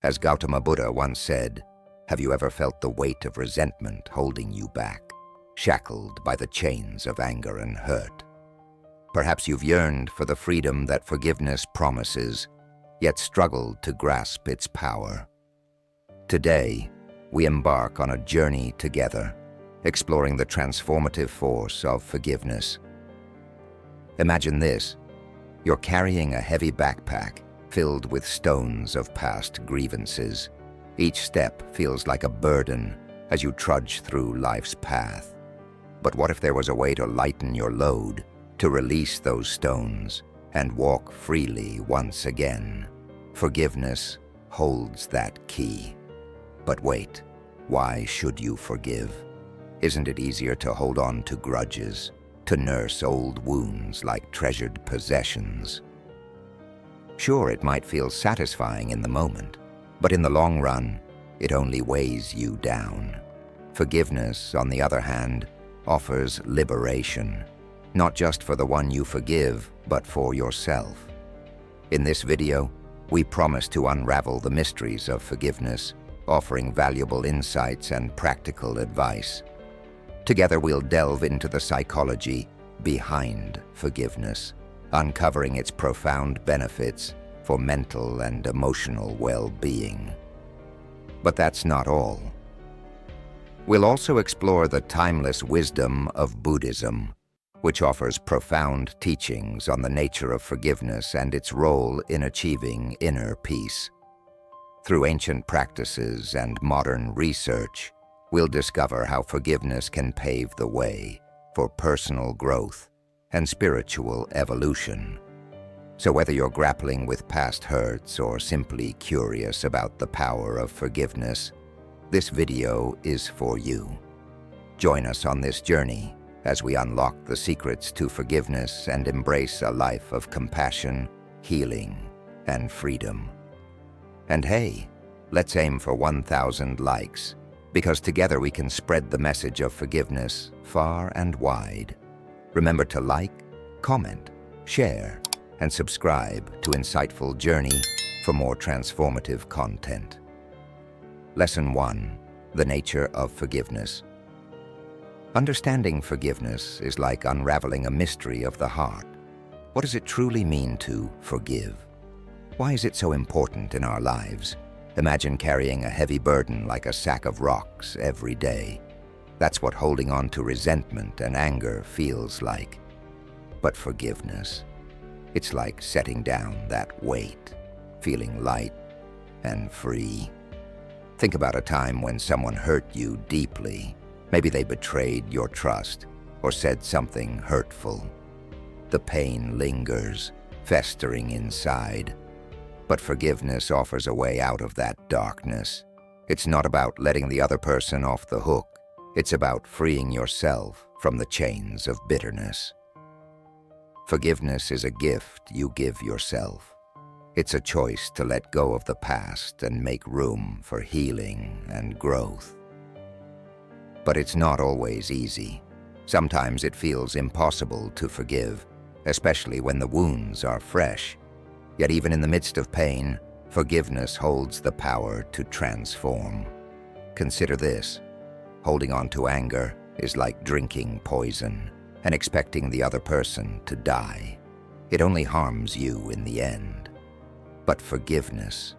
As Gautama Buddha once said, have you ever felt the weight of resentment holding you back, shackled by the chains of anger and hurt? Perhaps you've yearned for the freedom that forgiveness promises, yet struggled to grasp its power. Today, we embark on a journey together, exploring the transformative force of forgiveness. Imagine this: you're carrying a heavy backpack filled with stones of past grievances. Each step feels like a burden as you trudge through life's path. But what if there was a way to lighten your load, to release those stones and walk freely once again? Forgiveness holds that key. But wait, why should you forgive? Isn't it easier to hold on to grudges, to nurse old wounds like treasured possessions? Sure, it might feel satisfying in the moment, but in the long run, it only weighs you down. Forgiveness, on the other hand, offers liberation, not just for the one you forgive, but for yourself. In this video, we promise to unravel the mysteries of forgiveness, offering valuable insights and practical advice. Together, we'll delve into the psychology behind forgiveness, uncovering its profound benefits for mental and emotional well-being. But that's not all. We'll also explore the timeless wisdom of Buddhism, which offers profound teachings on the nature of forgiveness and its role in achieving inner peace. Through ancient practices and modern research, we'll discover how forgiveness can pave the way for personal growth and spiritual evolution. So whether you're grappling with past hurts or simply curious about the power of forgiveness, this video is for you. Join us on this journey as we unlock the secrets to forgiveness and embrace a life of compassion, healing, and freedom. And hey, let's aim for 1,000 likes, because together we can spread the message of forgiveness far and wide. Remember to like, comment, share, and subscribe to Insightful Journey for more transformative content. Lesson 1: The nature of forgiveness. Understanding forgiveness is like unraveling a mystery of the heart. What does it truly mean to forgive? Why is it so important in our lives? Imagine carrying a heavy burden like a sack of rocks every day. That's what holding on to resentment and anger feels like. But forgiveness, it's like setting down that weight, feeling light and free. Think about a time when someone hurt you deeply. Maybe they betrayed your trust or said something hurtful. The pain lingers, festering inside. But forgiveness offers a way out of that darkness. It's not about letting the other person off the hook. It's about freeing yourself from the chains of bitterness. Forgiveness is a gift you give yourself. It's a choice to let go of the past and make room for healing and growth. But it's not always easy. Sometimes it feels impossible to forgive, especially when the wounds are fresh. Yet even in the midst of pain, forgiveness holds the power to transform. Consider this: holding on to anger is like drinking poison and expecting the other person to die. It only harms you in the end. But forgiveness,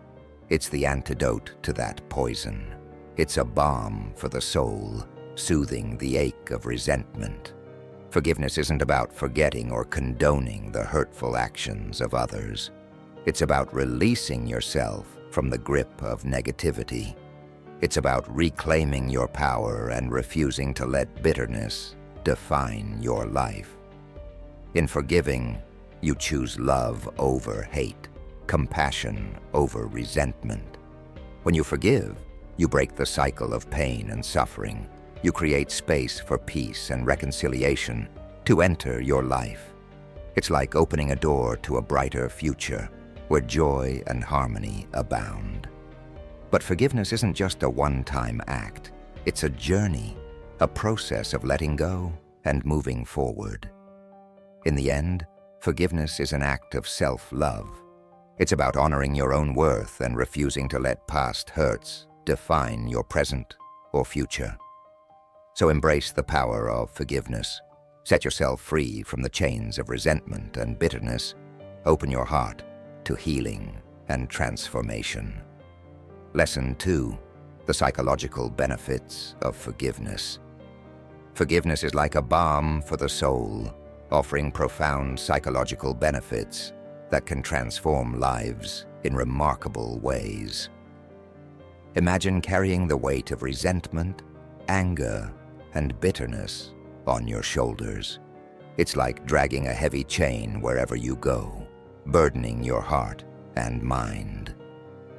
it's the antidote to that poison. It's a balm for the soul, soothing the ache of resentment. Forgiveness isn't about forgetting or condoning the hurtful actions of others. It's about releasing yourself from the grip of negativity. It's about reclaiming your power and refusing to let bitterness define your life. In forgiving, you choose love over hate, compassion over resentment. When you forgive, you break the cycle of pain and suffering. You create space for peace and reconciliation to enter your life. It's like opening a door to a brighter future where joy and harmony abound. But forgiveness isn't just a one-time act. It's a journey, a process of letting go and moving forward. In the end, forgiveness is an act of self-love. It's about honoring your own worth and refusing to let past hurts define your present or future. So embrace the power of forgiveness. Set yourself free from the chains of resentment and bitterness. Open your heart to healing and transformation. Lesson 2. The psychological benefits of forgiveness. Forgiveness is like a balm for the soul, offering profound psychological benefits that can transform lives in remarkable ways. Imagine carrying the weight of resentment, anger, and bitterness on your shoulders. It's like dragging a heavy chain wherever you go, burdening your heart and mind.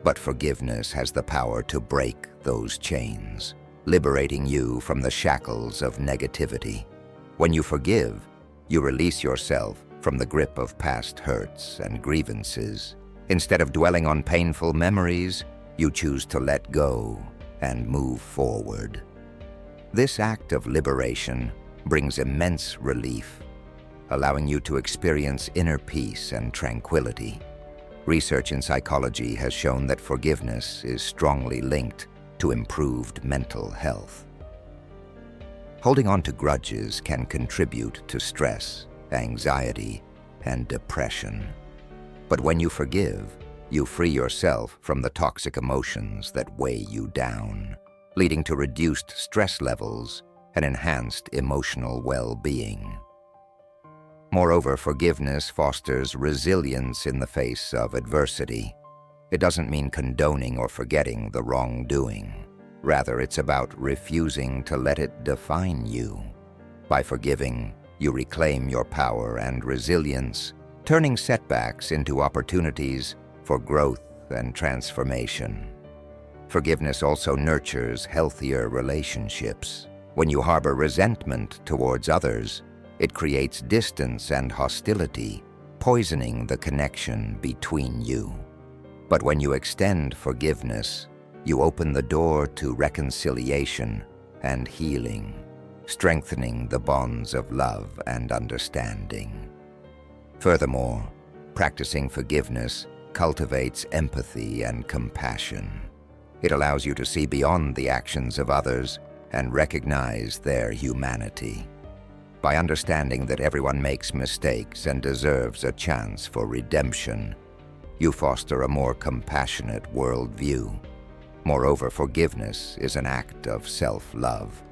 But forgiveness has the power to break those chains, liberating you from the shackles of negativity. When you forgive, you release yourself from the grip of past hurts and grievances. Instead of dwelling on painful memories, you choose to let go and move forward. This act of liberation brings immense relief, allowing you to experience inner peace and tranquility. Research in psychology has shown that forgiveness is strongly linked to improved mental health. Holding on to grudges can contribute to stress, anxiety, and depression. But when you forgive, you free yourself from the toxic emotions that weigh you down, leading to reduced stress levels and enhanced emotional well-being. Moreover, forgiveness fosters resilience in the face of adversity. It doesn't mean condoning or forgetting the wrongdoing. Rather, it's about refusing to let it define you. By forgiving, you reclaim your power and resilience, turning setbacks into opportunities for growth and transformation. Forgiveness also nurtures healthier relationships. When you harbor resentment towards others, it creates distance and hostility, poisoning the connection between you. But when you extend forgiveness, you open the door to reconciliation and healing, strengthening the bonds of love and understanding. Furthermore, practicing forgiveness cultivates empathy and compassion. It allows you to see beyond the actions of others and recognize their humanity. By understanding that everyone makes mistakes and deserves a chance for redemption, you foster a more compassionate worldview. Moreover, forgiveness is an act of self-love.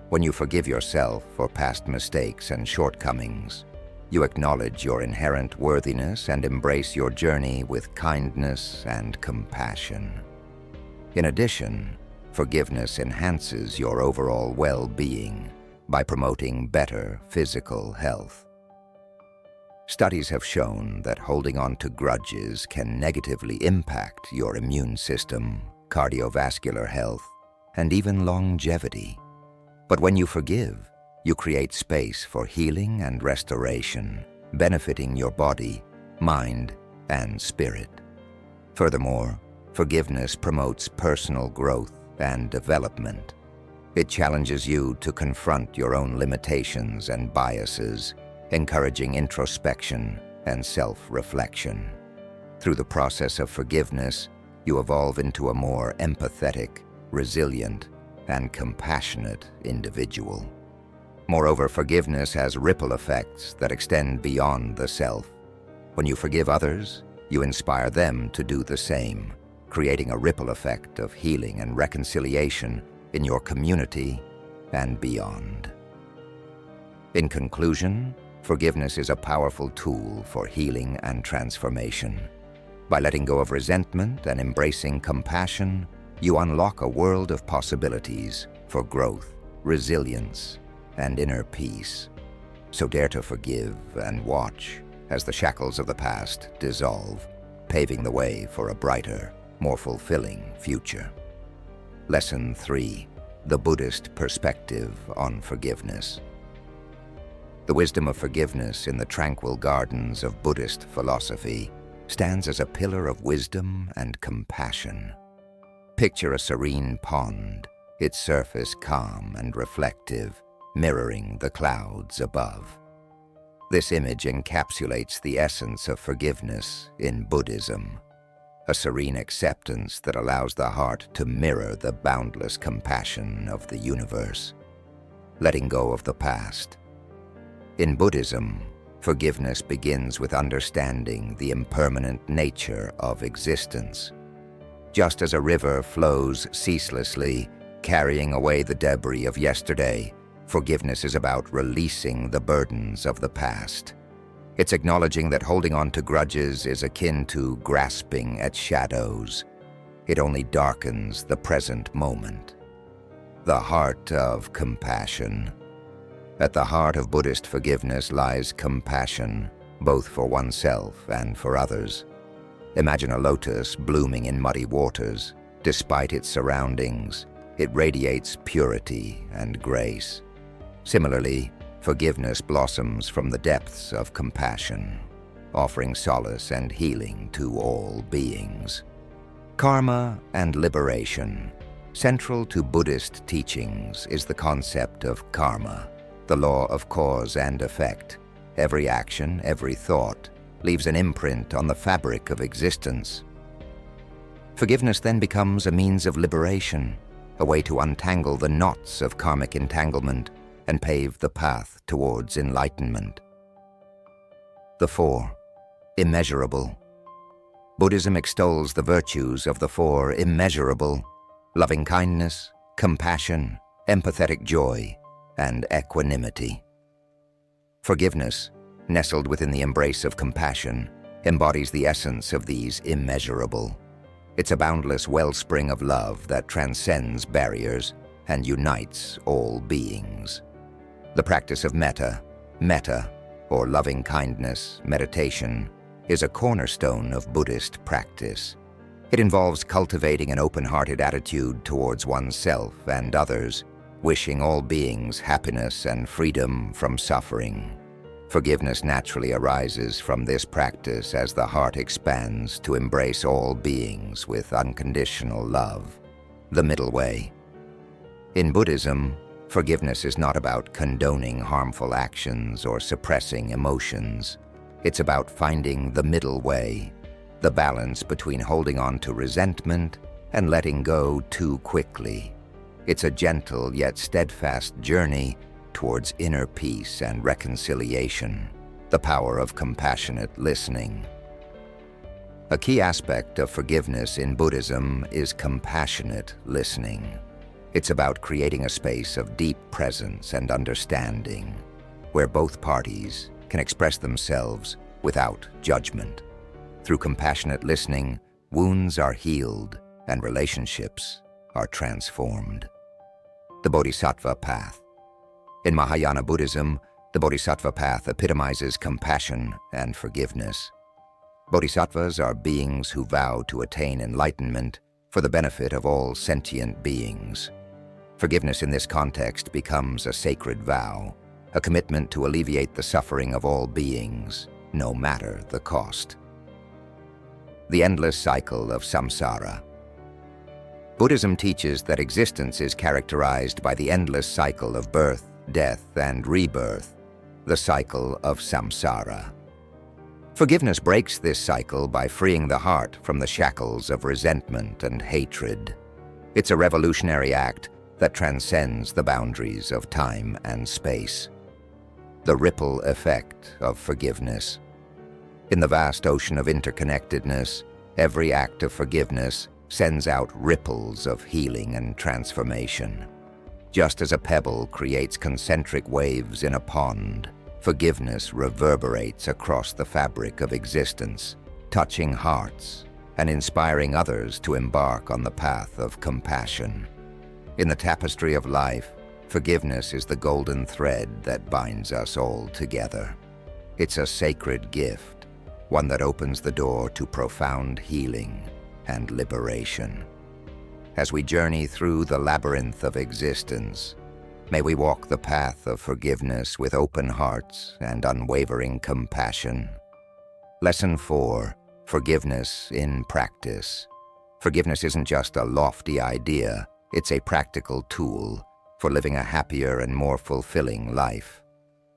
When you forgive yourself for past mistakes and shortcomings, you acknowledge your inherent worthiness and embrace your journey with kindness and compassion. In addition, forgiveness enhances your overall well-being by promoting better physical health. Studies have shown that holding on to grudges can negatively impact your immune system, cardiovascular health, and even longevity. But when you forgive, you create space for healing and restoration, benefiting your body, mind, and spirit. Furthermore, forgiveness promotes personal growth and development. It challenges you to confront your own limitations and biases, encouraging introspection and self-reflection. Through the process of forgiveness, you evolve into a more empathetic, resilient, and compassionate individual. Moreover, forgiveness has ripple effects that extend beyond the self. When you forgive others, you inspire them to do the same, creating a ripple effect of healing and reconciliation in your community and beyond. In conclusion, forgiveness is a powerful tool for healing and transformation. By letting go of resentment and embracing compassion, you unlock a world of possibilities for growth, resilience, and inner peace. So dare to forgive and watch as the shackles of the past dissolve, paving the way for a brighter, more fulfilling future. Lesson 3. The Buddhist perspective on forgiveness. The wisdom of forgiveness in the tranquil gardens of Buddhist philosophy stands as a pillar of wisdom and compassion. Picture a serene pond, its surface calm and reflective, mirroring the clouds above. This image encapsulates the essence of forgiveness in Buddhism, a serene acceptance that allows the heart to mirror the boundless compassion of the universe, letting go of the past. In Buddhism, forgiveness begins with understanding the impermanent nature of existence. Just as a river flows ceaselessly, carrying away the debris of yesterday, forgiveness is about releasing the burdens of the past. It's acknowledging that holding on to grudges is akin to grasping at shadows. It only darkens the present moment. The heart of compassion. At the heart of Buddhist forgiveness lies compassion, both for oneself and for others. Imagine a lotus blooming in muddy waters. Despite its surroundings, it radiates purity and grace. Similarly, forgiveness blossoms from the depths of compassion, offering solace and healing to all beings. Karma and liberation. Central to Buddhist teachings is the concept of karma, the law of cause and effect. Every action, every thought, leaves an imprint on the fabric of existence. Forgiveness then becomes a means of liberation, a way to untangle the knots of karmic entanglement and pave the path towards enlightenment. The four, immeasurable. Buddhism extols the virtues of the four immeasurable: loving-kindness, compassion, empathetic joy, and equanimity. Forgiveness, nestled within the embrace of compassion, embodies the essence of these immeasurable. It's a boundless wellspring of love that transcends barriers and unites all beings. The practice of metta, or loving-kindness, meditation, is a cornerstone of Buddhist practice. It involves cultivating an open-hearted attitude towards oneself and others, wishing all beings happiness and freedom from suffering. Forgiveness naturally arises from this practice as the heart expands to embrace all beings with unconditional love. The middle way. In Buddhism, forgiveness is not about condoning harmful actions or suppressing emotions. It's about finding the middle way, the balance between holding on to resentment and letting go too quickly. It's a gentle yet steadfast journey towards inner peace and reconciliation, the power of compassionate listening. A key aspect of forgiveness in Buddhism is compassionate listening. It's about creating a space of deep presence and understanding, where both parties can express themselves without judgment. Through compassionate listening, wounds are healed and relationships are transformed. The Bodhisattva Path. In Mahayana Buddhism, the Bodhisattva path epitomizes compassion and forgiveness. Bodhisattvas are beings who vow to attain enlightenment for the benefit of all sentient beings. Forgiveness in this context becomes a sacred vow, a commitment to alleviate the suffering of all beings, no matter the cost. The endless cycle of samsara. Buddhism teaches that existence is characterized by the endless cycle of birth, death, and rebirth, the cycle of samsara. Forgiveness breaks this cycle by freeing the heart from the shackles of resentment and hatred. It's a revolutionary act that transcends the boundaries of time and space. The ripple effect of forgiveness. In the vast ocean of interconnectedness, every act of forgiveness sends out ripples of healing and transformation. Just as a pebble creates concentric waves in a pond, forgiveness reverberates across the fabric of existence, touching hearts and inspiring others to embark on the path of compassion. In the tapestry of life, forgiveness is the golden thread that binds us all together. It's a sacred gift, one that opens the door to profound healing and liberation. As we journey through the labyrinth of existence, may we walk the path of forgiveness with open hearts and unwavering compassion. Lesson 4. Forgiveness in practice. Forgiveness isn't just a lofty idea, it's a practical tool for living a happier and more fulfilling life.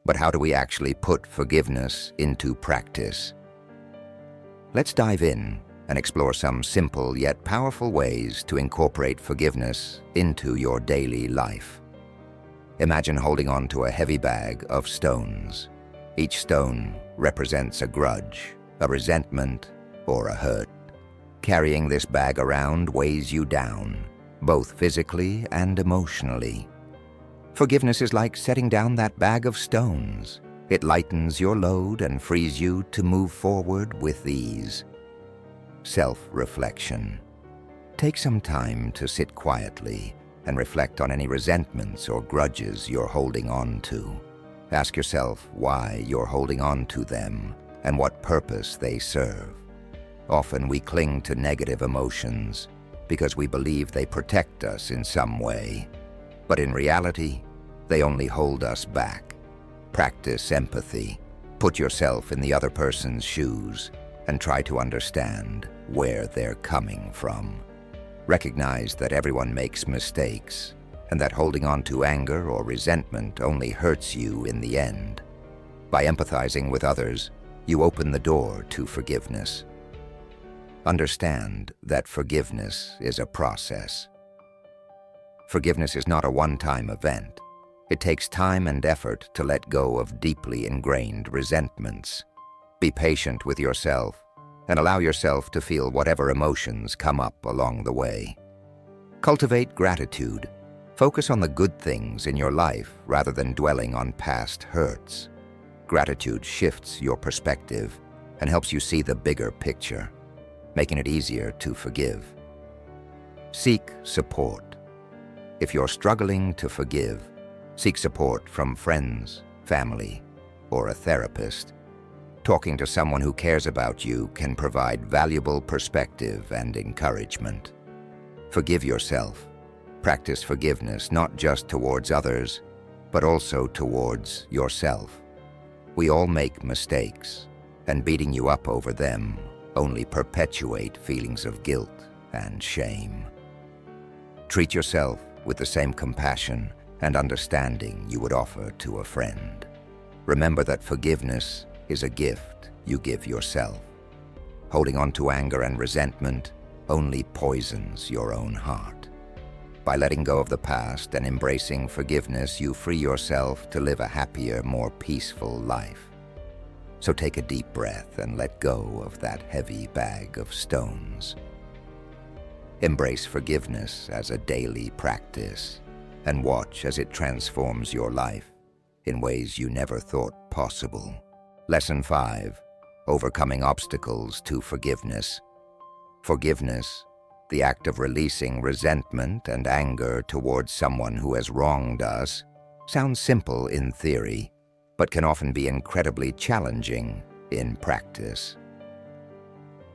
But how do we actually put forgiveness into practice? Let's dive in and explore some simple yet powerful ways to incorporate forgiveness into your daily life. Imagine holding on to a heavy bag of stones. Each stone represents a grudge, a resentment, or a hurt. Carrying this bag around weighs you down, both physically and emotionally. Forgiveness is like setting down that bag of stones. It lightens your load and frees you to move forward with ease. Self-reflection. Take some time to sit quietly and reflect on any resentments or grudges you're holding on to. Ask yourself why you're holding on to them and what purpose they serve. Often we cling to negative emotions because we believe they protect us in some way. But in reality, they only hold us back. Practice empathy. Put yourself in the other person's shoes and try to understand where they're coming from. Recognize that everyone makes mistakes and that holding on to anger or resentment only hurts you in the end. By empathizing with others, you open the door to forgiveness. Understand that forgiveness is a process. Forgiveness is not a one-time event. It takes time and effort to let go of deeply ingrained resentments. Be patient with yourself and allow yourself to feel whatever emotions come up along the way. Cultivate gratitude. Focus on the good things in your life rather than dwelling on past hurts. Gratitude shifts your perspective and helps you see the bigger picture, making it easier to forgive. Seek support. If you're struggling to forgive, seek support from friends, family, or a therapist. Talking to someone who cares about you can provide valuable perspective and encouragement. Forgive yourself. Practice forgiveness not just towards others, but also towards yourself. We all make mistakes, and beating you up over them only perpetuate feelings of guilt and shame. Treat yourself with the same compassion and understanding you would offer to a friend. Remember that forgiveness is a gift you give yourself. Holding on to anger and resentment only poisons your own heart. By letting go of the past and embracing forgiveness, you free yourself to live a happier, more peaceful life. So take a deep breath and let go of that heavy bag of stones. Embrace forgiveness as a daily practice and watch as it transforms your life in ways you never thought possible. Lesson 5. Overcoming obstacles to forgiveness. Forgiveness, the act of releasing resentment and anger towards someone who has wronged us, sounds simple in theory, but can often be incredibly challenging in practice.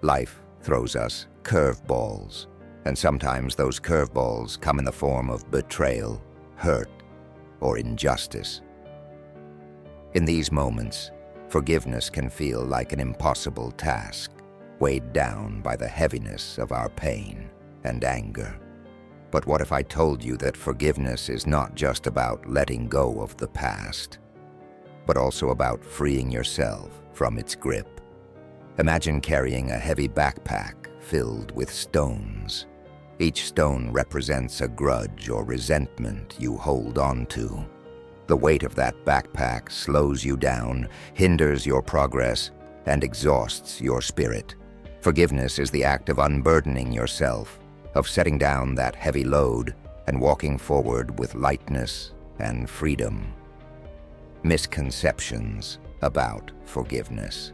Life throws us curveballs, and sometimes those curveballs come in the form of betrayal, hurt, or injustice. In these moments, forgiveness can feel like an impossible task, weighed down by the heaviness of our pain and anger. But what if I told you that forgiveness is not just about letting go of the past, but also about freeing yourself from its grip? Imagine carrying a heavy backpack filled with stones. Each stone represents a grudge or resentment you hold on to. The weight of that backpack slows you down, hinders your progress, and exhausts your spirit. Forgiveness is the act of unburdening yourself, of setting down that heavy load and walking forward with lightness and freedom. Misconceptions about forgiveness.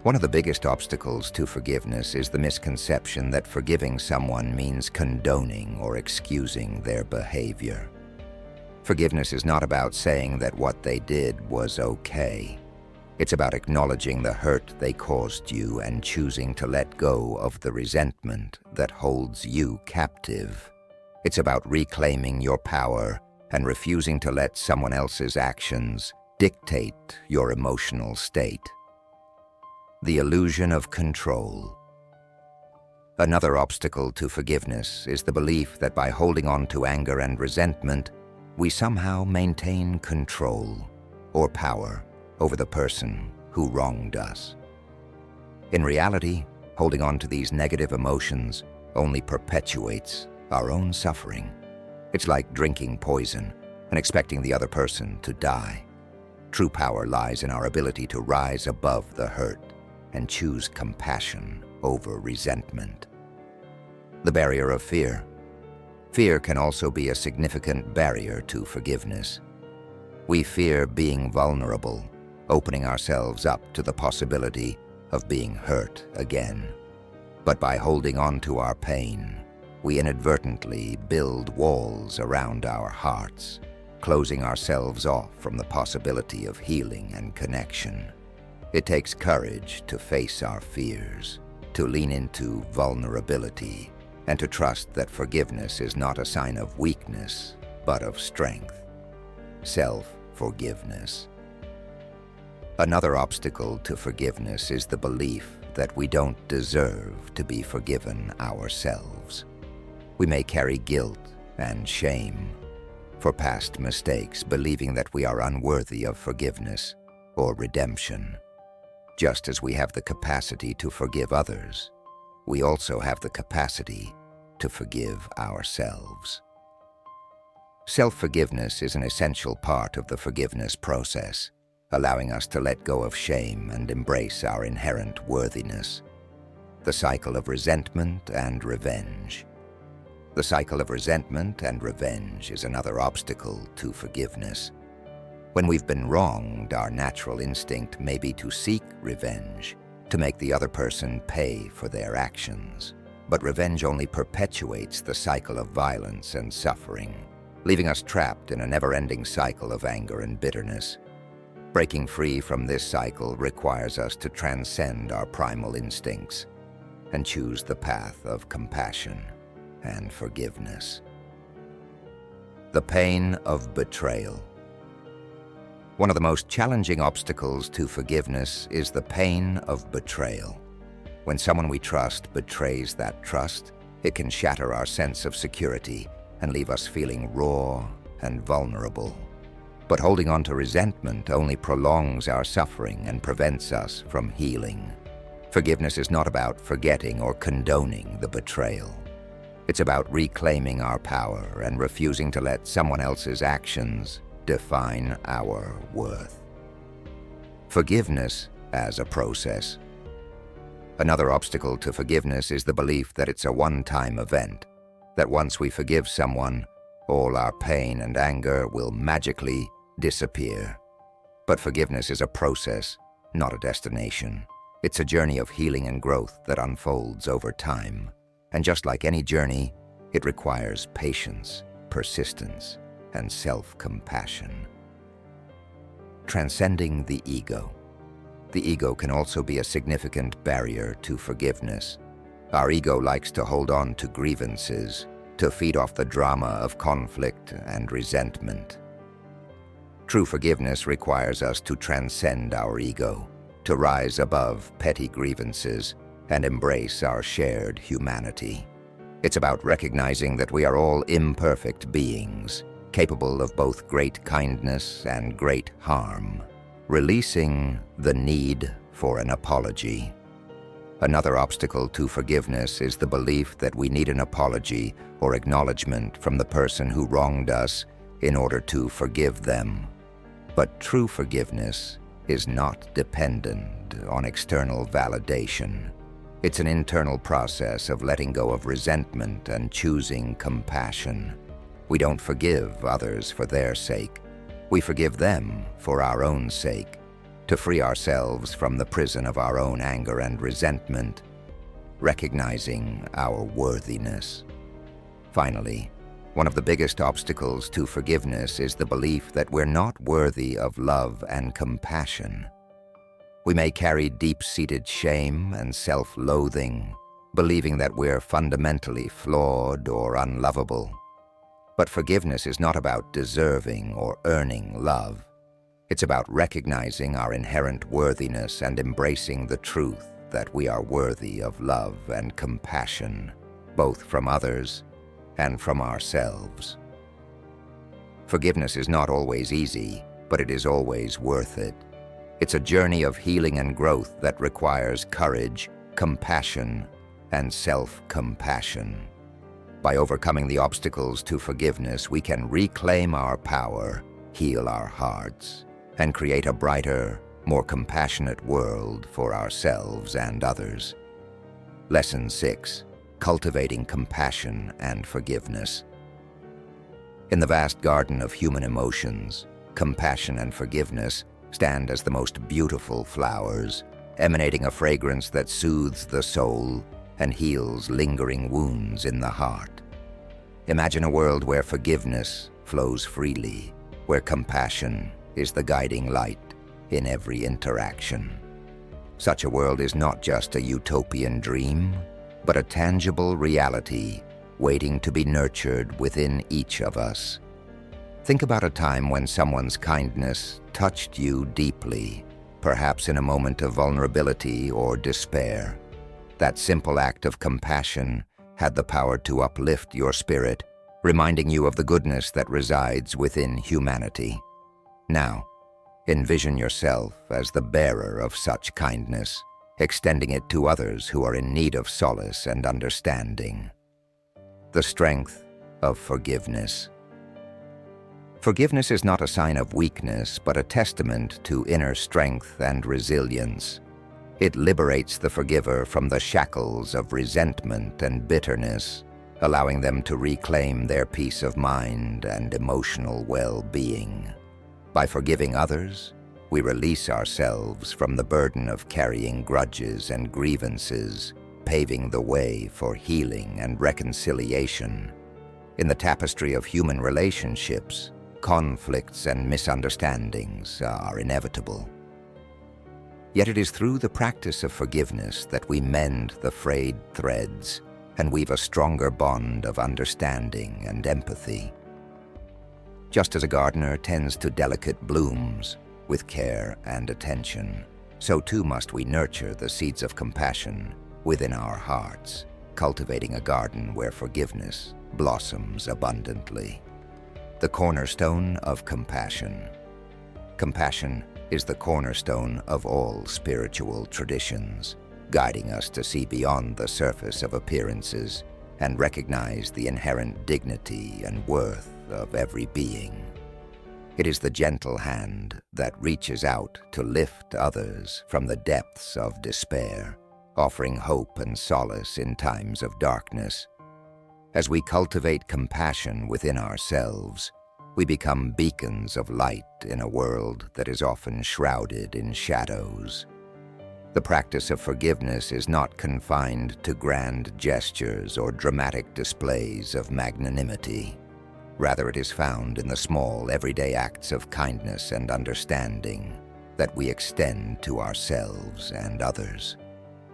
One of the biggest obstacles to forgiveness is the misconception that forgiving someone means condoning or excusing their behavior. Forgiveness is not about saying that what they did was okay. It's about acknowledging the hurt they caused you and choosing to let go of the resentment that holds you captive. It's about reclaiming your power and refusing to let someone else's actions dictate your emotional state. The illusion of control. Another obstacle to forgiveness is the belief that by holding on to anger and resentment, we somehow maintain control or power over the person who wronged us. In reality, holding on to these negative emotions only perpetuates our own suffering. It's like drinking poison and expecting the other person to die. True power lies in our ability to rise above the hurt and choose compassion over resentment. The barrier of fear. Fear can also be a significant barrier to forgiveness. We fear being vulnerable, opening ourselves up to the possibility of being hurt again. But by holding on to our pain, we inadvertently build walls around our hearts, closing ourselves off from the possibility of healing and connection. It takes courage to face our fears, to lean into vulnerability, and to trust that forgiveness is not a sign of weakness, but of strength. Self-forgiveness. Another obstacle to forgiveness is the belief that we don't deserve to be forgiven ourselves. We may carry guilt and shame for past mistakes, believing that we are unworthy of forgiveness or redemption. Just as we have the capacity to forgive others, we also have the capacity to forgive ourselves. Self-forgiveness is an essential part of the forgiveness process, allowing us to let go of shame and embrace our inherent worthiness. The cycle of resentment and revenge. The cycle of resentment and revenge is another obstacle to forgiveness. When we've been wronged, our natural instinct may be to seek revenge, to make the other person pay for their actions. But revenge only perpetuates the cycle of violence and suffering, leaving us trapped in a never-ending cycle of anger and bitterness. Breaking free from this cycle requires us to transcend our primal instincts and choose the path of compassion and forgiveness. The pain of betrayal. One of the most challenging obstacles to forgiveness is the pain of betrayal. When someone we trust betrays that trust, it can shatter our sense of security and leave us feeling raw and vulnerable. But holding on to resentment only prolongs our suffering and prevents us from healing. Forgiveness is not about forgetting or condoning the betrayal. It's about reclaiming our power and refusing to let someone else's actions define our worth. Forgiveness as a process. Another obstacle to forgiveness is the belief that it's a one-time event, that once we forgive someone, all our pain and anger will magically disappear. But forgiveness is a process, not a destination. It's a journey of healing and growth that unfolds over time. And just like any journey, it requires patience, persistence, and self-compassion. Transcending the ego. The ego can also be a significant barrier to forgiveness. Our ego likes to hold on to grievances, to feed off the drama of conflict and resentment. True forgiveness requires us to transcend our ego, to rise above petty grievances and embrace our shared humanity. It's about recognizing that we are all imperfect beings, capable of both great kindness and great harm. Releasing the need for an apology. Another obstacle to forgiveness is the belief that we need an apology or acknowledgement from the person who wronged us in order to forgive them. But true forgiveness is not dependent on external validation. It's an internal process of letting go of resentment and choosing compassion. We don't forgive others for their sake. We forgive them for our own sake, to free ourselves from the prison of our own anger and resentment, recognizing our worthiness. Finally, one of the biggest obstacles to forgiveness is the belief that we're not worthy of love and compassion. We may carry deep-seated shame and self-loathing, believing that we're fundamentally flawed or unlovable. But forgiveness is not about deserving or earning love. It's about recognizing our inherent worthiness and embracing the truth that we are worthy of love and compassion, both from others and from ourselves. Forgiveness is not always easy, but it is always worth it. It's a journey of healing and growth that requires courage, compassion, and self-compassion. By overcoming the obstacles to forgiveness, we can reclaim our power, heal our hearts, and create a brighter, more compassionate world for ourselves and others. Lesson 6: Cultivating compassion and forgiveness. In the vast garden of human emotions, compassion and forgiveness stand as the most beautiful flowers, emanating a fragrance that soothes the soul and heals lingering wounds in the heart. Imagine a world where forgiveness flows freely, where compassion is the guiding light in every interaction. Such a world is not just a utopian dream, but a tangible reality waiting to be nurtured within each of us. Think about a time when someone's kindness touched you deeply, perhaps in a moment of vulnerability or despair. That simple act of compassion had the power to uplift your spirit, reminding you of the goodness that resides within humanity. Now, envision yourself as the bearer of such kindness, extending it to others who are in need of solace and understanding. The strength of forgiveness. Forgiveness is not a sign of weakness, but a testament to inner strength and resilience. It liberates the forgiver from the shackles of resentment and bitterness, allowing them to reclaim their peace of mind and emotional well-being. By forgiving others, we release ourselves from the burden of carrying grudges and grievances, paving the way for healing and reconciliation. In the tapestry of human relationships, conflicts and misunderstandings are inevitable. Yet it is through the practice of forgiveness that we mend the frayed threads and weave a stronger bond of understanding and empathy. Just as a gardener tends to delicate blooms with care and attention, so too must we nurture the seeds of compassion within our hearts, cultivating a garden where forgiveness blossoms abundantly. The cornerstone of compassion. Compassion is the cornerstone of all spiritual traditions, guiding us to see beyond the surface of appearances and recognize the inherent dignity and worth of every being. It is the gentle hand that reaches out to lift others from the depths of despair, offering hope and solace in times of darkness. As we cultivate compassion within ourselves, we become beacons of light in a world that is often shrouded in shadows. The practice of forgiveness is not confined to grand gestures or dramatic displays of magnanimity. Rather, it is found in the small, everyday acts of kindness and understanding that we extend to ourselves and others.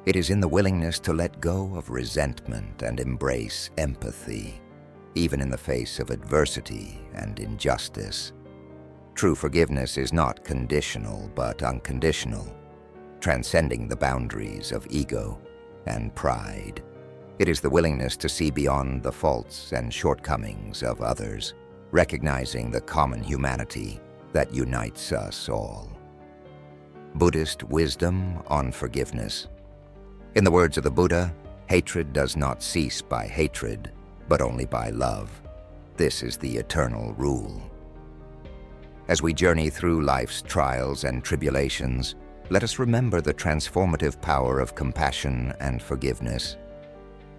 It is in the willingness to let go of resentment and embrace empathy, even in the face of adversity and injustice. True forgiveness is not conditional, but unconditional, transcending the boundaries of ego and pride. It is the willingness to see beyond the faults and shortcomings of others, recognizing the common humanity that unites us all. Buddhist wisdom on forgiveness. In the words of the Buddha, hatred does not cease by hatred, but only by love. This is the eternal rule. As we journey through life's trials and tribulations, let us remember the transformative power of compassion and forgiveness.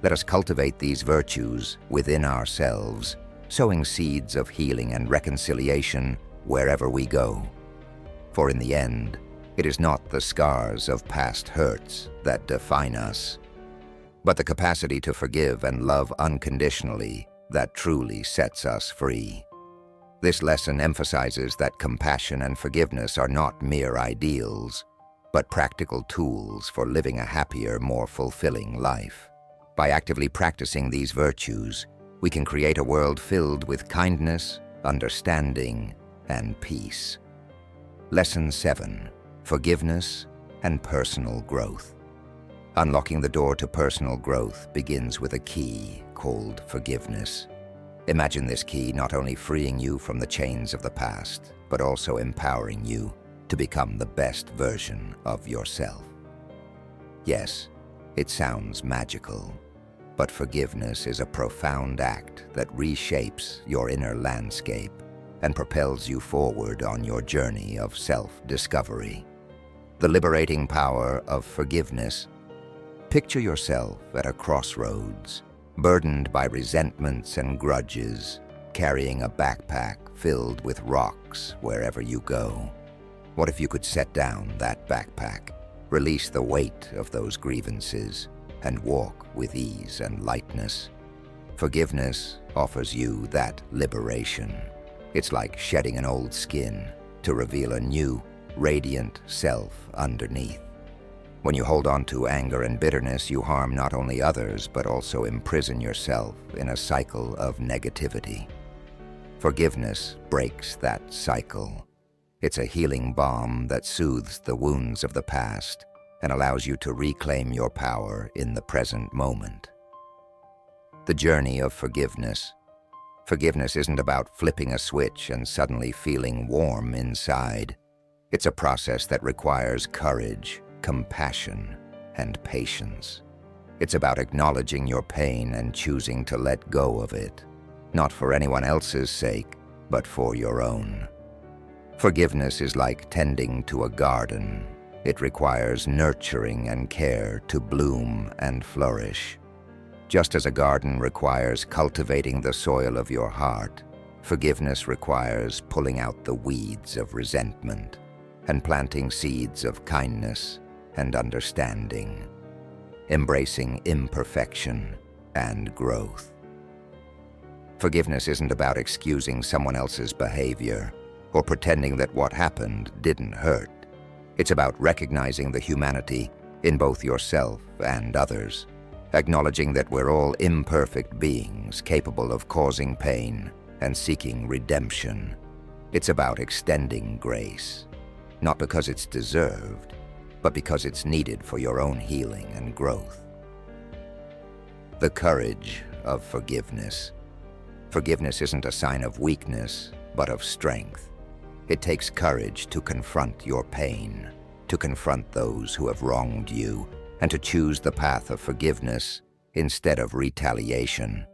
Let us cultivate these virtues within ourselves, sowing seeds of healing and reconciliation wherever we go. For in the end, it is not the scars of past hurts that define us, but the capacity to forgive and love unconditionally that truly sets us free. This lesson emphasizes that compassion and forgiveness are not mere ideals, but practical tools for living a happier, more fulfilling life. By actively practicing these virtues, we can create a world filled with kindness, understanding, and peace. Lesson 7: Forgiveness and personal growth. Unlocking the door to personal growth begins with a key called forgiveness. Imagine this key not only freeing you from the chains of the past, but also empowering you to become the best version of yourself. Yes, it sounds magical, but forgiveness is a profound act that reshapes your inner landscape and propels you forward on your journey of self-discovery. The liberating power of forgiveness. Picture yourself at a crossroads, burdened by resentments and grudges, carrying a backpack filled with rocks wherever you go. What if you could set down that backpack, release the weight of those grievances, and walk with ease and lightness? Forgiveness offers you that liberation. It's like shedding an old skin to reveal a new, radiant self underneath. When you hold on to anger and bitterness, you harm not only others, but also imprison yourself in a cycle of negativity. Forgiveness breaks that cycle. It's a healing balm that soothes the wounds of the past and allows you to reclaim your power in the present moment. The journey of forgiveness. Forgiveness isn't about flipping a switch and suddenly feeling warm inside. It's a process that requires courage, compassion, and patience. It's about acknowledging your pain and choosing to let go of it, not for anyone else's sake, but for your own. Forgiveness is like tending to a garden. It requires nurturing and care to bloom and flourish. Just as a garden requires cultivating the soil of your heart, forgiveness requires pulling out the weeds of resentment and planting seeds of kindness and understanding, embracing imperfection and growth. Forgiveness isn't about excusing someone else's behavior or pretending that what happened didn't hurt. It's about recognizing the humanity in both yourself and others, acknowledging that we're all imperfect beings capable of causing pain and seeking redemption. It's about extending grace, not because it's deserved, but because it's needed for your own healing and growth. The courage of forgiveness. Forgiveness isn't a sign of weakness, but of strength. It takes courage to confront your pain, to confront those who have wronged you, and to choose the path of forgiveness instead of retaliation.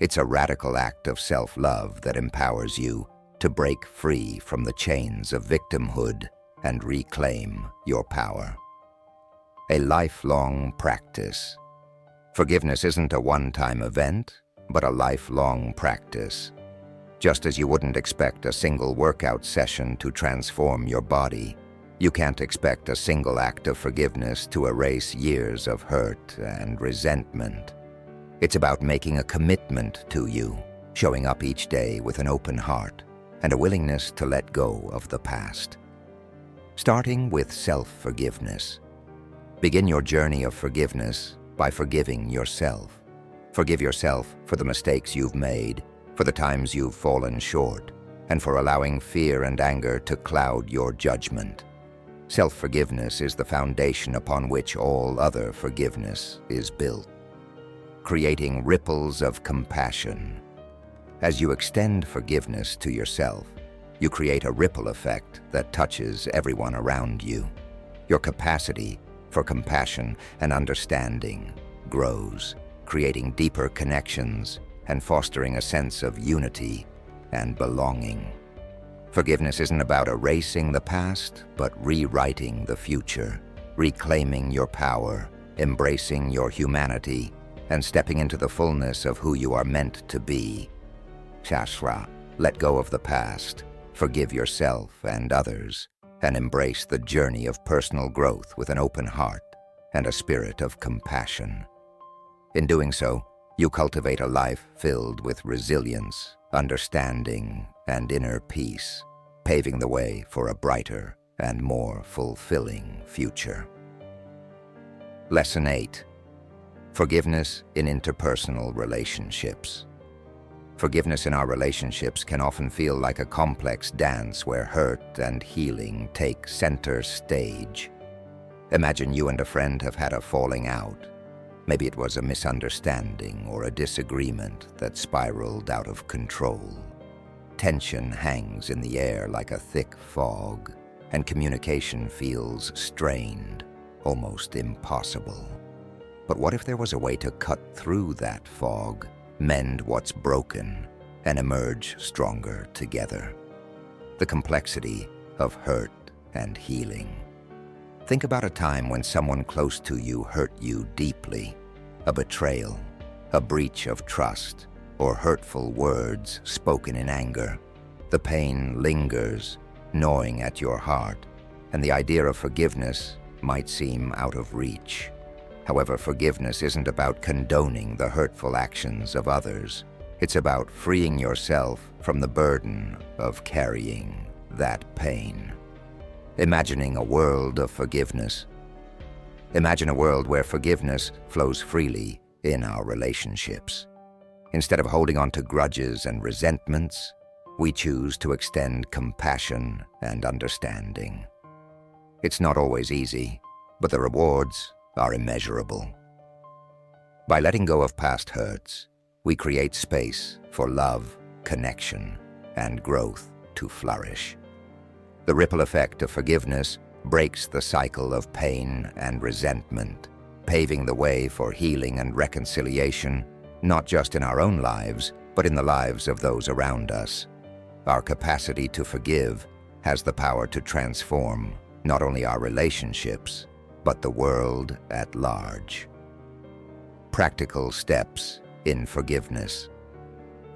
It's a radical act of self-love that empowers you to break free from the chains of victimhood and reclaim your power. A lifelong practice. Forgiveness isn't a one-time event, but a lifelong practice. Just as you wouldn't expect a single workout session to transform your body, you can't expect a single act of forgiveness to erase years of hurt and resentment. It's about making a commitment to you, showing up each day with an open heart and a willingness to let go of the past. Starting with self-forgiveness. Begin your journey of forgiveness by forgiving yourself. Forgive yourself for the mistakes you've made, for the times you've fallen short, and for allowing fear and anger to cloud your judgment. Self-forgiveness is the foundation upon which all other forgiveness is built, creating ripples of compassion. As you extend forgiveness to yourself, you create a ripple effect that touches everyone around you. Your capacity for compassion and understanding grows, creating deeper connections and fostering a sense of unity and belonging. Forgiveness isn't about erasing the past, but rewriting the future, reclaiming your power, embracing your humanity, and stepping into the fullness of who you are meant to be. Shashra, let go of the past, forgive yourself and others, and embrace the journey of personal growth with an open heart and a spirit of compassion. In doing so, you cultivate a life filled with resilience, understanding, and inner peace, paving the way for a brighter and more fulfilling future. Lesson 8. Forgiveness in interpersonal relationships. Forgiveness in our relationships can often feel like a complex dance where hurt and healing take center stage. Imagine you and a friend have had a falling out. Maybe it was a misunderstanding or a disagreement that spiraled out of control. Tension hangs in the air like a thick fog, and communication feels strained, almost impossible. But what if there was a way to cut through that fog, mend what's broken, and emerge stronger together? The complexity of hurt and healing. Think about a time when someone close to you hurt you deeply, a betrayal, a breach of trust, or hurtful words spoken in anger. The pain lingers, gnawing at your heart, and the idea of forgiveness might seem out of reach. However, forgiveness isn't about condoning the hurtful actions of others. It's about freeing yourself from the burden of carrying that pain. Imagining a world of forgiveness. Imagine a world where forgiveness flows freely in our relationships. Instead of holding on to grudges and resentments, we choose to extend compassion and understanding. It's not always easy, but the rewards are immeasurable. By letting go of past hurts, we create space for love, connection, and growth to flourish. The ripple effect of forgiveness breaks the cycle of pain and resentment, paving the way for healing and reconciliation, not just in our own lives, but in the lives of those around us. Our capacity to forgive has the power to transform not only our relationships, but the world at large. Practical steps in forgiveness.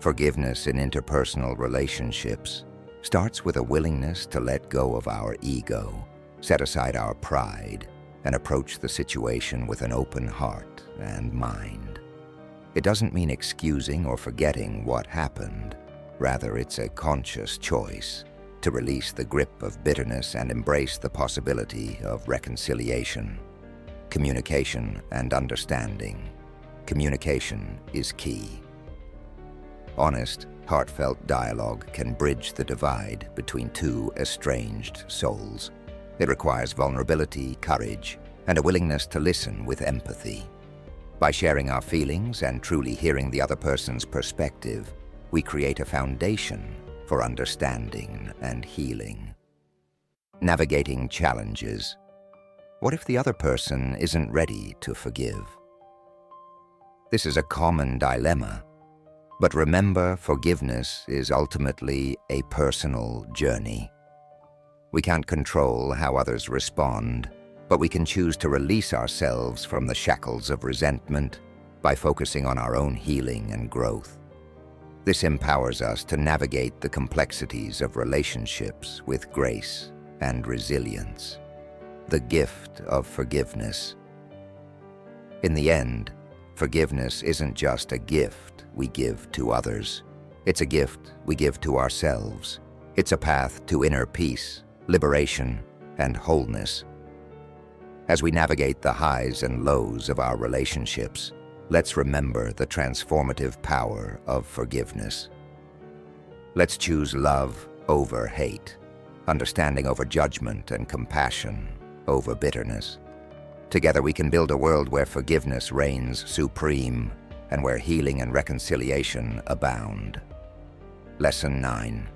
Forgiveness in interpersonal relationships starts with a willingness to let go of our ego, set aside our pride, and approach the situation with an open heart and mind. It doesn't mean excusing or forgetting what happened. Rather, it's a conscious choice to release the grip of bitterness and embrace the possibility of reconciliation. Communication and understanding. Communication is key. Honest, heartfelt dialogue can bridge the divide between two estranged souls. It requires vulnerability, courage, and a willingness to listen with empathy. By sharing our feelings and truly hearing the other person's perspective, we create a foundation for understanding and healing. Navigating challenges. What if the other person isn't ready to forgive? This is a common dilemma, but remember, forgiveness is ultimately a personal journey. We can't control how others respond, but we can choose to release ourselves from the shackles of resentment by focusing on our own healing and growth. This empowers us to navigate the complexities of relationships with grace and resilience. The gift of forgiveness. In the end, forgiveness isn't just a gift we give to others. It's a gift we give to ourselves. It's a path to inner peace, liberation, and wholeness. As we navigate the highs and lows of our relationships, let's remember the transformative power of forgiveness. Let's choose love over hate, understanding over judgment, and compassion over bitterness. Together we can build a world where forgiveness reigns supreme and where healing and reconciliation abound. Lesson 9.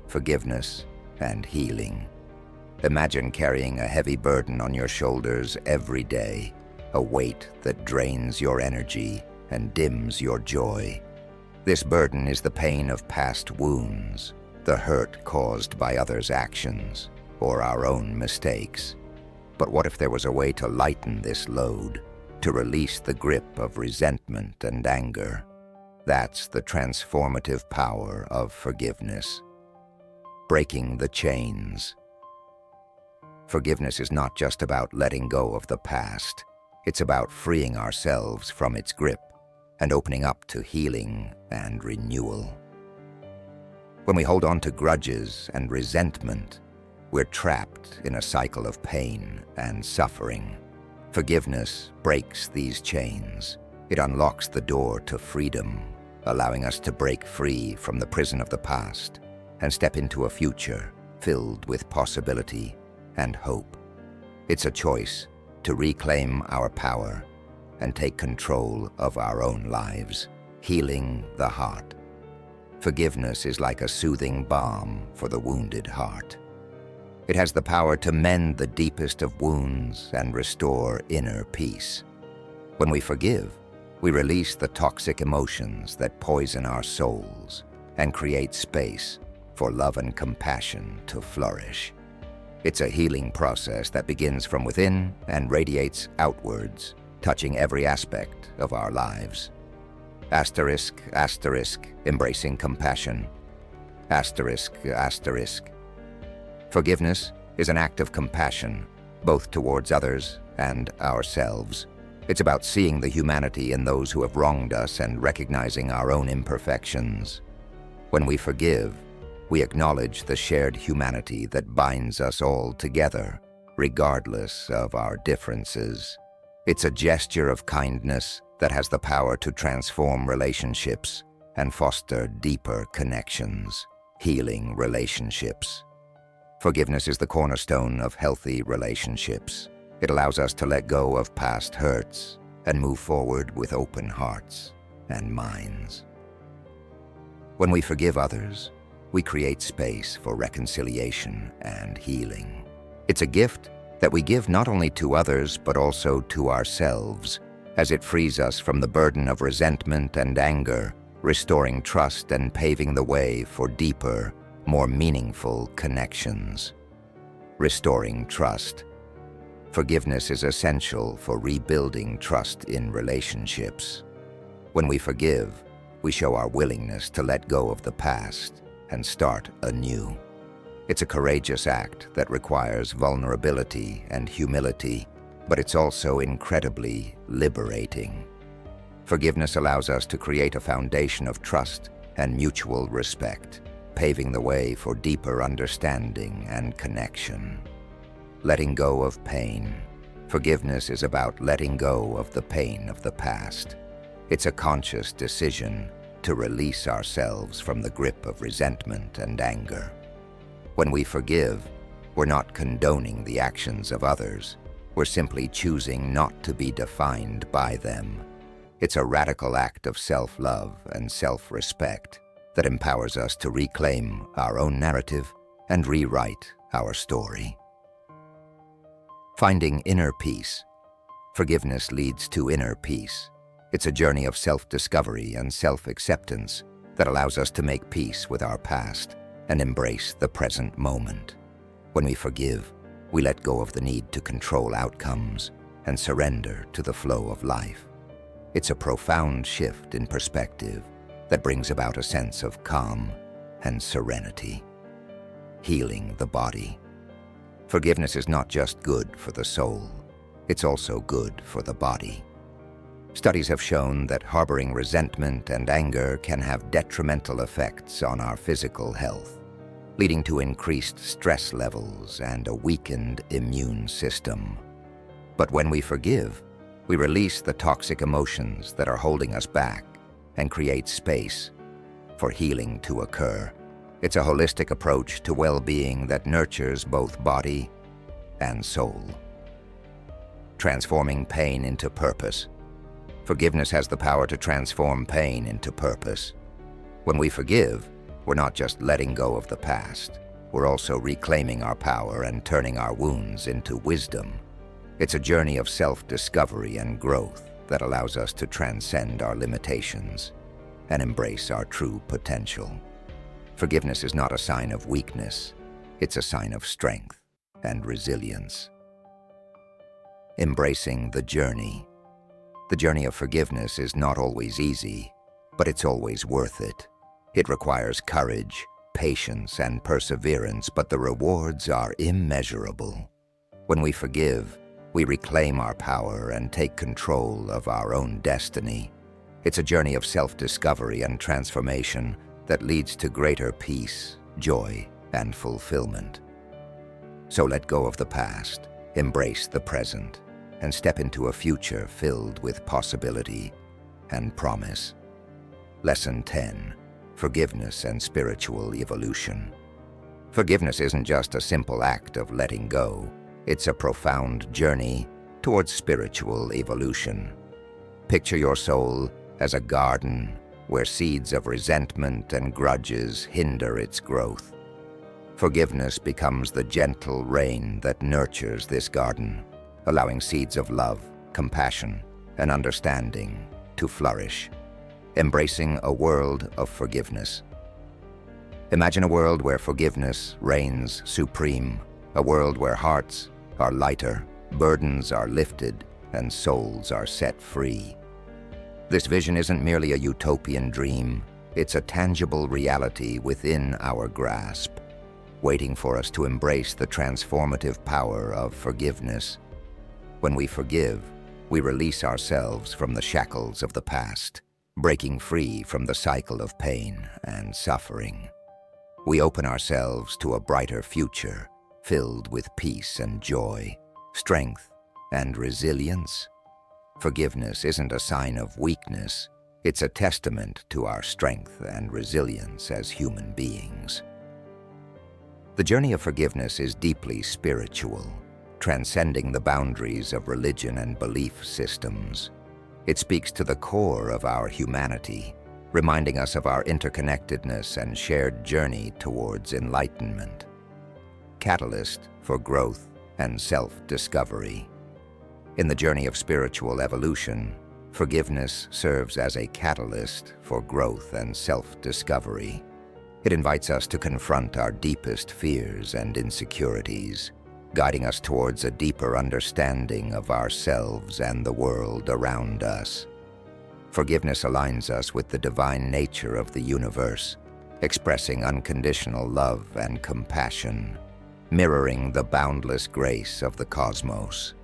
Forgiveness and healing. Imagine carrying a heavy burden on your shoulders every day, a weight that drains your energy and dims your joy. This burden is the pain of past wounds, the hurt caused by others' actions, or our own mistakes. But what if there was a way to lighten this load, to release the grip of resentment and anger? That's the transformative power of forgiveness. Breaking the chains. Forgiveness is not just about letting go of the past. It's about freeing ourselves from its grip and opening up to healing and renewal. When we hold on to grudges and resentment, we're trapped in a cycle of pain and suffering. Forgiveness breaks these chains. It unlocks the door to freedom, allowing us to break free from the prison of the past and step into a future filled with possibility and hope. It's a choice to reclaim our power and take control of our own lives, healing the heart. Forgiveness is like a soothing balm for the wounded heart. It has the power to mend the deepest of wounds and restore inner peace. When we forgive, we release the toxic emotions that poison our souls and create space for love and compassion to flourish. It's a healing process that begins from within and radiates outwards, touching every aspect of our lives. Asterisk, asterisk, embracing compassion. Asterisk, asterisk. Forgiveness is an act of compassion, both towards others and ourselves. It's about seeing the humanity in those who have wronged us and recognizing our own imperfections. When we forgive, we acknowledge the shared humanity that binds us all together, regardless of our differences. It's a gesture of kindness that has the power to transform relationships and foster deeper connections, healing relationships. Forgiveness is the cornerstone of healthy relationships. It allows us to let go of past hurts and move forward with open hearts and minds. When we forgive others, we create space for reconciliation and healing. It's a gift that we give not only to others but also to ourselves, as it frees us from the burden of resentment and anger, restoring trust and paving the way for deeper, more meaningful connections. Restoring trust. Forgiveness is essential for rebuilding trust in relationships. When we forgive, we show our willingness to let go of the past and start anew. It's a courageous act that requires vulnerability and humility, but it's also incredibly liberating. Forgiveness allows us to create a foundation of trust and mutual respect, paving the way for deeper understanding and connection. Letting go of pain. Forgiveness is about letting go of the pain of the past. It's a conscious decision to release ourselves from the grip of resentment and anger. When we forgive, we're not condoning the actions of others. We're simply choosing not to be defined by them. It's a radical act of self-love and self-respect that empowers us to reclaim our own narrative and rewrite our story. Finding inner peace. Forgiveness leads to inner peace. It's a journey of self-discovery and self-acceptance that allows us to make peace with our past and embrace the present moment. When we forgive, we let go of the need to control outcomes and surrender to the flow of life. It's a profound shift in perspective that brings about a sense of calm and serenity. Healing the body. Forgiveness is not just good for the soul, it's also good for the body. Studies have shown that harboring resentment and anger can have detrimental effects on our physical health, leading to increased stress levels and a weakened immune system. But when we forgive, we release the toxic emotions that are holding us back and create space for healing to occur. It's a holistic approach to well-being that nurtures both body and soul. Transforming pain into purpose. Forgiveness has the power to transform pain into purpose. When we forgive, we're not just letting go of the past. We're also reclaiming our power and turning our wounds into wisdom. It's a journey of self-discovery and growth that allows us to transcend our limitations and embrace our true potential. Forgiveness is not a sign of weakness, it's a sign of strength and resilience. Embracing the journey. The journey of forgiveness is not always easy, but it's always worth it. It requires courage, patience, and perseverance, but the rewards are immeasurable. When we forgive, we reclaim our power and take control of our own destiny. It's a journey of self-discovery and transformation that leads to greater peace, joy, and fulfillment. So let go of the past, embrace the present, and step into a future filled with possibility and promise. Lesson 10. Forgiveness and Spiritual Evolution. Forgiveness isn't just a simple act of letting go. It's a profound journey towards spiritual evolution. Picture your soul as a garden where seeds of resentment and grudges hinder its growth. Forgiveness becomes the gentle rain that nurtures this garden, allowing seeds of love, compassion, and understanding to flourish, embracing a world of forgiveness. Imagine a world where forgiveness reigns supreme, a world where hearts are lighter, burdens are lifted, and souls are set free. This vision isn't merely a utopian dream, it's a tangible reality within our grasp, waiting for us to embrace the transformative power of forgiveness. When we forgive, we release ourselves from the shackles of the past, breaking free from the cycle of pain and suffering. We open ourselves to a brighter future, filled with peace and joy, strength and resilience. Forgiveness isn't a sign of weakness, it's a testament to our strength and resilience as human beings. The journey of forgiveness is deeply spiritual, transcending the boundaries of religion and belief systems. It speaks to the core of our humanity, reminding us of our interconnectedness and shared journey towards enlightenment. Catalyst for growth and self-discovery. In the journey of spiritual evolution, forgiveness serves as a catalyst for growth and self-discovery. It invites us to confront our deepest fears and insecurities, guiding us towards a deeper understanding of ourselves and the world around us. Forgiveness aligns us with the divine nature of the universe, expressing unconditional love and compassion, mirroring the boundless grace of the cosmos.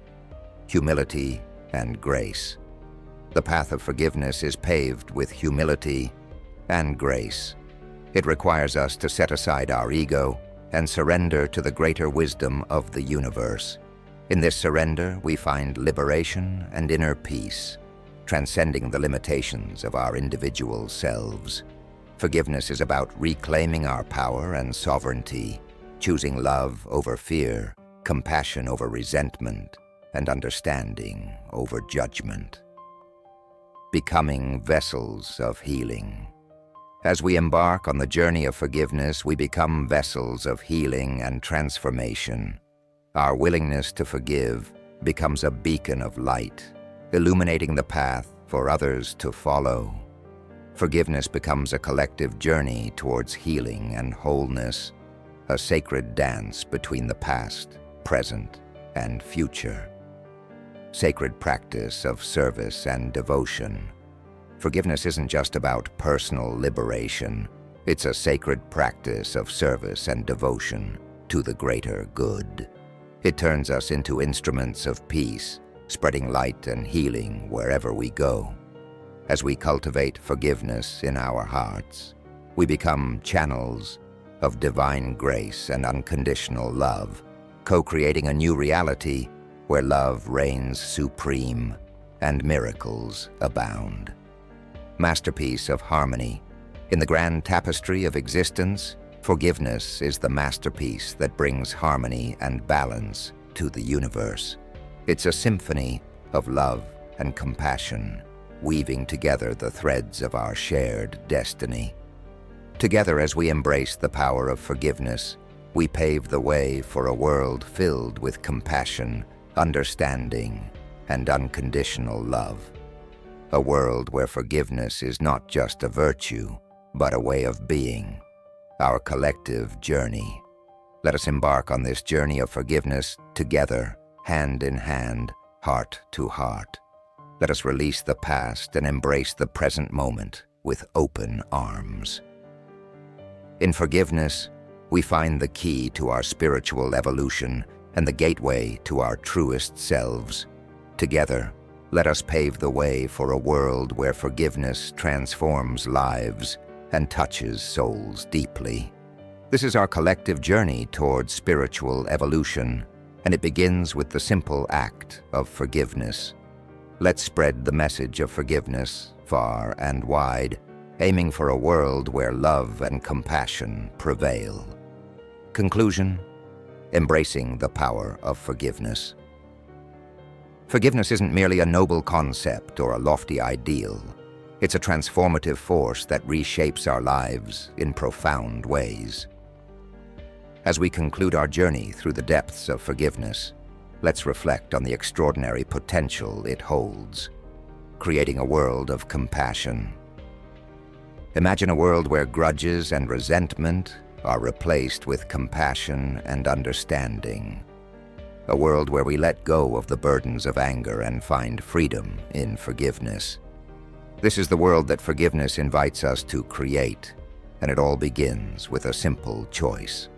Humility and grace. The path of forgiveness is paved with humility and grace. It requires us to set aside our ego and surrender to the greater wisdom of the universe. In this surrender, we find liberation and inner peace, transcending the limitations of our individual selves. Forgiveness is about reclaiming our power and sovereignty, choosing love over fear, compassion over resentment, and understanding over judgment. Becoming vessels of healing. As we embark on the journey of forgiveness, we become vessels of healing and transformation. Our willingness to forgive becomes a beacon of light, illuminating the path for others to follow. Forgiveness becomes a collective journey towards healing and wholeness, a sacred dance between the past, present, and future. Sacred practice of service and devotion. Forgiveness isn't just about personal liberation, it's a sacred practice of service and devotion to the greater good. It turns us into instruments of peace, spreading light and healing wherever we go. As we cultivate forgiveness in our hearts, we become channels of divine grace and unconditional love, co-creating a new reality where love reigns supreme and miracles abound. Masterpiece of harmony. In the grand tapestry of existence, forgiveness is the masterpiece that brings harmony and balance to the universe. It's a symphony of love and compassion, weaving together the threads of our shared destiny. Together, as we embrace the power of forgiveness, we pave the way for a world filled with compassion, understanding, and unconditional love. A world where forgiveness is not just a virtue, but a way of being, our collective journey. Let us embark on this journey of forgiveness together, hand in hand, heart to heart. Let us release the past and embrace the present moment with open arms. In forgiveness, we find the key to our spiritual evolution and the gateway to our truest selves. Together, let us pave the way for a world where forgiveness transforms lives and touches souls deeply. This is our collective journey towards spiritual evolution, and it begins with the simple act of forgiveness. Let's spread the message of forgiveness far and wide, aiming for a world where love and compassion prevail. Conclusion: embracing the power of forgiveness. Forgiveness isn't merely a noble concept or a lofty ideal. It's a transformative force that reshapes our lives in profound ways. As we conclude our journey through the depths of forgiveness, let's reflect on the extraordinary potential it holds, creating a world of compassion. Imagine a world where grudges and resentment are replaced with compassion and understanding. A world where we let go of the burdens of anger and find freedom in forgiveness. This is the world that forgiveness invites us to create, and it all begins with a simple choice.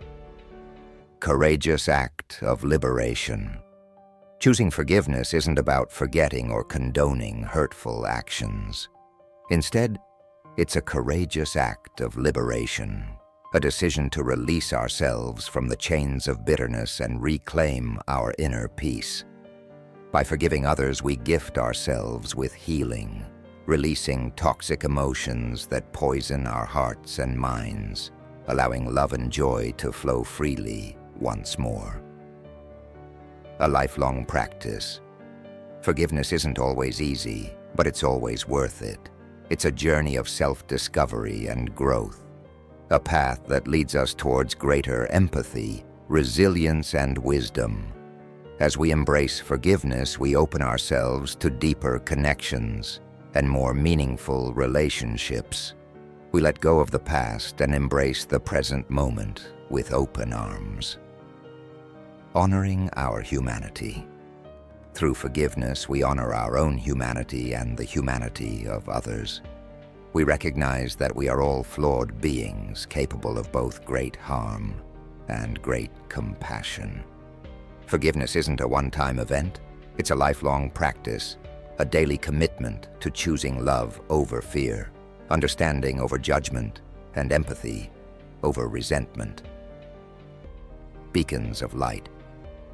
Courageous act of liberation. Choosing forgiveness isn't about forgetting or condoning hurtful actions. Instead, it's a courageous act of liberation, a decision to release ourselves from the chains of bitterness and reclaim our inner peace. By forgiving others, we gift ourselves with healing, releasing toxic emotions that poison our hearts and minds, allowing love and joy to flow freely once more. A lifelong practice. Forgiveness isn't always easy, but it's always worth it. It's a journey of self-discovery and growth, a path that leads us towards greater empathy, resilience, and wisdom. As we embrace forgiveness, we open ourselves to deeper connections and more meaningful relationships. We let go of the past and embrace the present moment with open arms. Honoring our humanity. Through forgiveness, we honor our own humanity and the humanity of others. We recognize that we are all flawed beings capable of both great harm and great compassion. Forgiveness isn't a one-time event. It's a lifelong practice, a daily commitment to choosing love over fear, understanding over judgment, and empathy over resentment. Beacons of light.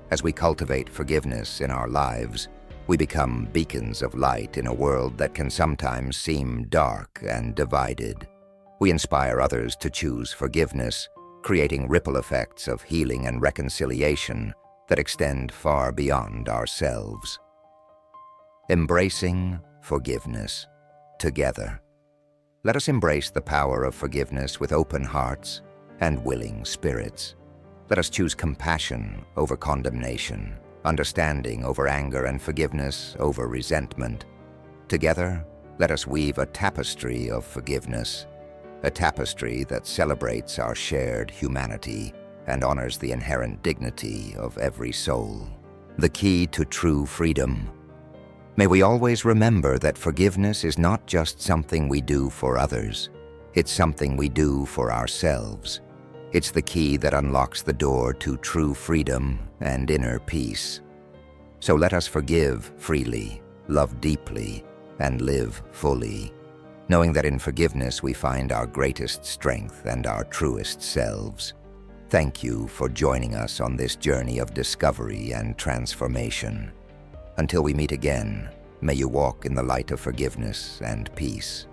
As we cultivate forgiveness in our lives, we become beacons of light in a world that can sometimes seem dark and divided. We inspire others to choose forgiveness, creating ripple effects of healing and reconciliation that extend far beyond ourselves. Embracing forgiveness together. Let us embrace the power of forgiveness with open hearts and willing spirits. Let us choose compassion over condemnation, understanding over anger, and forgiveness over resentment. Together, let us weave a tapestry of forgiveness, a tapestry that celebrates our shared humanity and honors the inherent dignity of every soul. The key to true freedom. May we always remember that forgiveness is not just something we do for others, it's something we do for ourselves. It's the key that unlocks the door to true freedom and inner peace. So let us forgive freely, love deeply, and live fully, knowing that in forgiveness we find our greatest strength and our truest selves. Thank you for joining us on this journey of discovery and transformation. Until we meet again, may you walk in the light of forgiveness and peace.